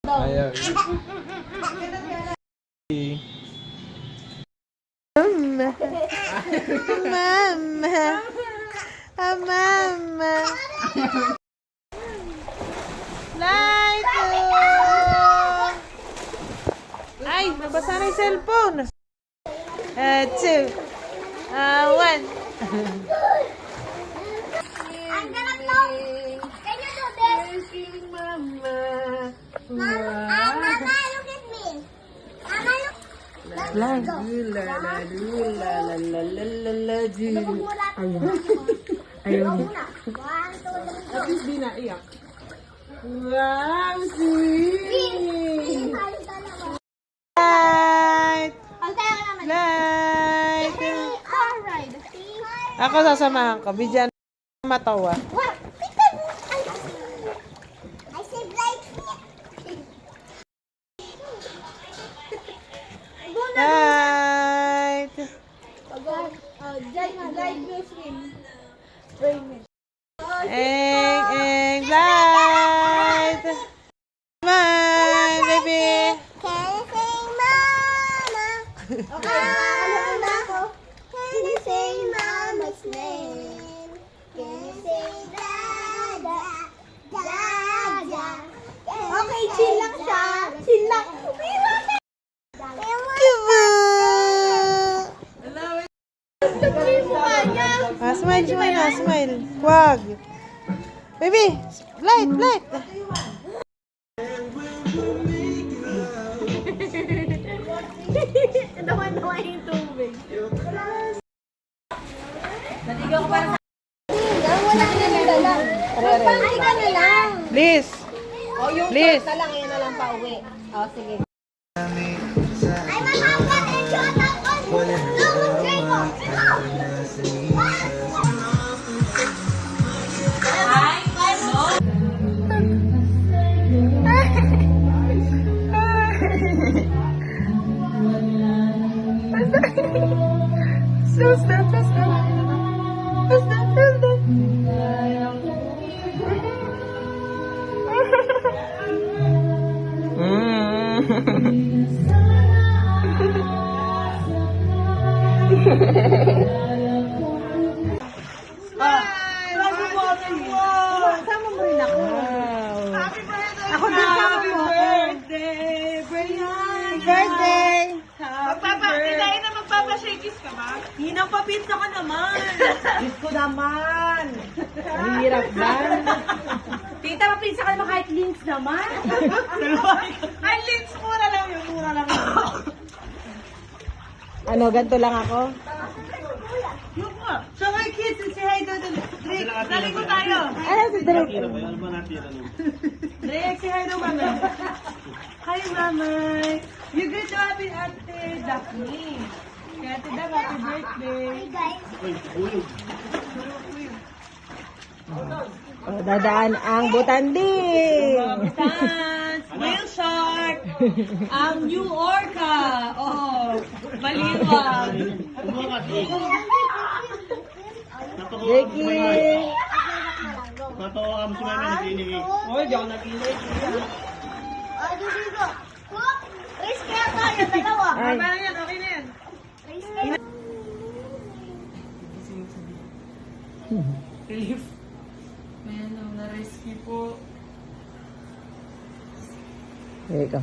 Ayaw. Mama. Mama. Mama. Light. Ay, nabasa na yung cellphone. 2. 1. I'm gonna go. Can you do this? Mama. Mama, look at me. Mama, look. Light. Ayun. Una. 1, 2, let's go. At least di naiyak. Wow, sweet! Light! Light! Alright. Ako sasamahan ko. Bidyan matawa. What? I said like. Light! Eng, light! Smile, baby! Can you say mama? Mama. Can you say mama's name? Can you say dada? Dada. Okay, chill lang siya. Chill lang. Smile, smile na, smile. Wag. Baby, light, light. Naman yung tubig. Naligaw ko para sa... Wala ka na dala. Magpangay ka na lang. Liz. Liz. Na lang, yun na lang pa uwi. O, sige. Ay, mama, shot ako. Sama mo rin ako. Happy birthday! Ako din sama mo. Happy birthday! Kailangan na magpapashakis ka ba? Hinang papinsa ka naman. Diyos ko naman. Hirap ba? Tita, papinsa ka naman kahit links naman. Ay, links, mura lang yun. Mura lang yun. Ano, ganito lang ako? Yung nga. So, my kids, say hi to the Drake. Naligo tayo. Ano si Drake? Drake, say hi to mama. Hi, mama. You good to happy Ate Daphne. Kaya Ate Daph, happy birthday. Oh, dadaan ang butanding. Dance, whale shark, ang new orca. Oh, maliwag. Ricky. Matawa ka mo si Mami naginig. Oh, di ako nag-inay. O, dito. Race kaya tayo, dalawa. Ay. Parang yan, okay na yan. Race kaya. Relief. May ano, na-rescue po. There you go.